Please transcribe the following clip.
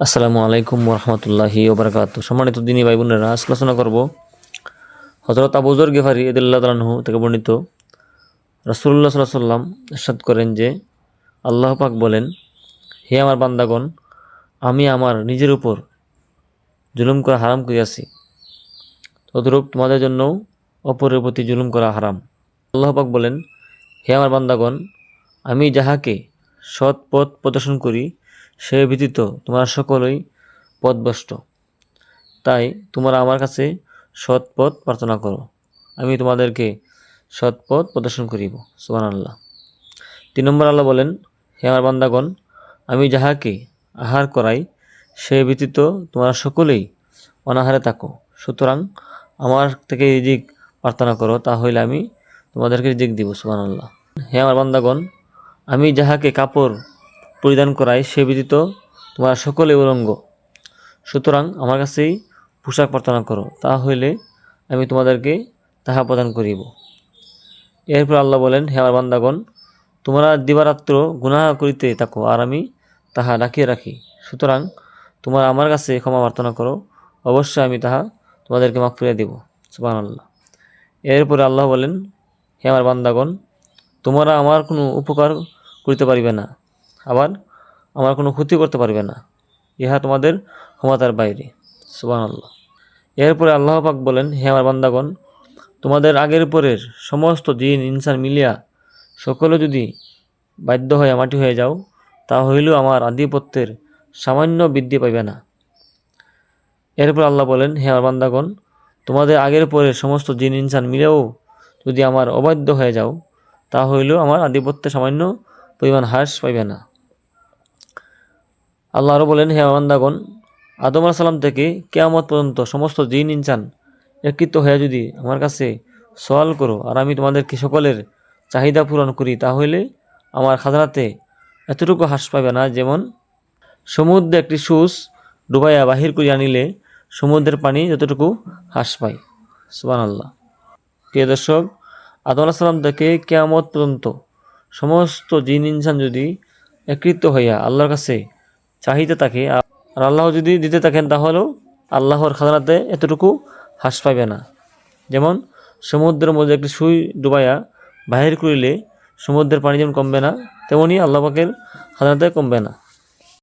আসসালামু আলাইকুম রহমতুল্লাহি ওবরাকাতুহু। সম্মানিত দিনী ভাই বোনেরা, আজকে আলোচনা করব হযরত আবু যর গিফারি রাদিয়াল্লাহু তাআলা আনহু থেকে বর্ণিত। রাসূলুল্লাহ সাল্লাল্লাহু আলাইহি ওয়াসাল্লাম ইরশাদ করেন যে, আল্লাহ পাক বলেন, হে আমার বান্দাগণ, আমি আমার নিজের উপর জুলুম করা হারাম করিয়াছি, তদ্রূপ তোমাদের জন্য অপরের প্রতি জুলুম করা হারাম। আল্লাহ পাক বলেন, হে আমার বান্দাগণ, আমি যাহাকে সৎ পথ প্রদর্শন করি সে ব্যতীত তোমরা সকলেই পথভ্রষ্ট। তাই তোমরা আমার কাছে সৎ পথ প্রার্থনা করো, আমি তোমাদেরকে সৎ পথ প্রদর্শন করিব। সুবহানাল্লাহ। 3 নম্বর আল্লাহ বলেন, হে আমার বান্দাগণ, আমি যাহাকে আহার করাই সে ব্যতীত তোমরা সকলেই অনাহারে থাকো, সুতরাং আমার থেকে রিজিক প্রার্থনা করো, তা হইলে আমি তোমাদেরকে রিজিক দিব। সুবহানাল্লাহ। হে আমার বান্দাগণ, আমি যাহাকে কাপড় পরিধান করাই সে ব্যতীত তোমরা সকলে উলঙ্গ, সুতরাং আমার কাছেই পোশাক প্রার্থনা করো, তা হইলে আমি তোমাদেরকে তাহা প্রদান করিব। এরপর আল্লাহ বলেন, হে আমার বান্দাগণ, তোমরা দিবারাত্র গুনাহ করিতে থাকো আর আমি তাহা রাখিয়ে রাখি, সুতরাং তোমরা আমার কাছে ক্ষমা প্রার্থনা করো, অবশ্যই আমি তাহা তোমাদেরকে মাফ করিয়া দিব। সুবহানাল্লাহ। এরপরে আল্লাহ বলেন, হে আমার বান্দাগণ, তোমরা আমার কোনো উপকার করিতে পারিবে না, আবার আমার কোনো ক্ষতি করতে পারবে না, ইহা তোমাদের ক্ষমতার বাইরে। সুবহানাল্লাহ। এরপরে আল্লাহ পাক বলেন, হে আমার বান্দাগণ, তোমাদের আগের পরের সমস্ত জিন ইনসান মিলিয়া সকলে যদি বাধ্য হয়ে মাটি হয়ে যাও, তা হইলেও আমার আধিপত্যের সামান্য বৃদ্ধি পাইবে না। এরপর আল্লাহ বলেন, হে আমার বান্দাগণ, তোমাদের আগের পরের সমস্ত জিন ইনসান মিলেও যদি আমার অবাধ্য হয়ে যাও, তা হইলেও আমার আধিপত্যের সামান্য পরিমাণ হ্রাস পাইবে না। আল্লাহ আরও বলেন, হে আমার বান্দাগণ, আদম আলাইহিস সালাম থেকে কিয়ামত পর্যন্ত সমস্ত জিন ইনসান একত্রিত হয়ে যদি আমার কাছে সওয়াল করো আর আমি তোমাদেরকে সকলের চাহিদা পূরণ করি, তাহলে আমার খাজানাতে এতটুকু হ্রাস পাবে না, যেমন সমুদ্রে একটি সুচ ডুবাইয়া বাহির করিয়া নিলে সমুদ্রের পানি যতটুকু হ্রাস পায়। সুবহানাল্লাহ। প্রিয় দর্শক, আদম আলাইহিস সালাম থেকে কিয়ামত পর্যন্ত সমস্ত জিন ইনসান যদি একত্রিত হইয়া আল্লাহর কাছে চাহিতে থাকে আর আল্লাহ যদি দিতে থাকেন, তাহলেও আল্লাহর খাজানাতে এতটুকু হ্রাস পাইবে না। যেমন সমুদ্রের মধ্যে একটি সুই ডুবাইয়া বাহির করিলে সমুদ্রের পানি যেমন কমবে না, তেমনি আল্লাহ পাকের খাজানাতে কমবে না।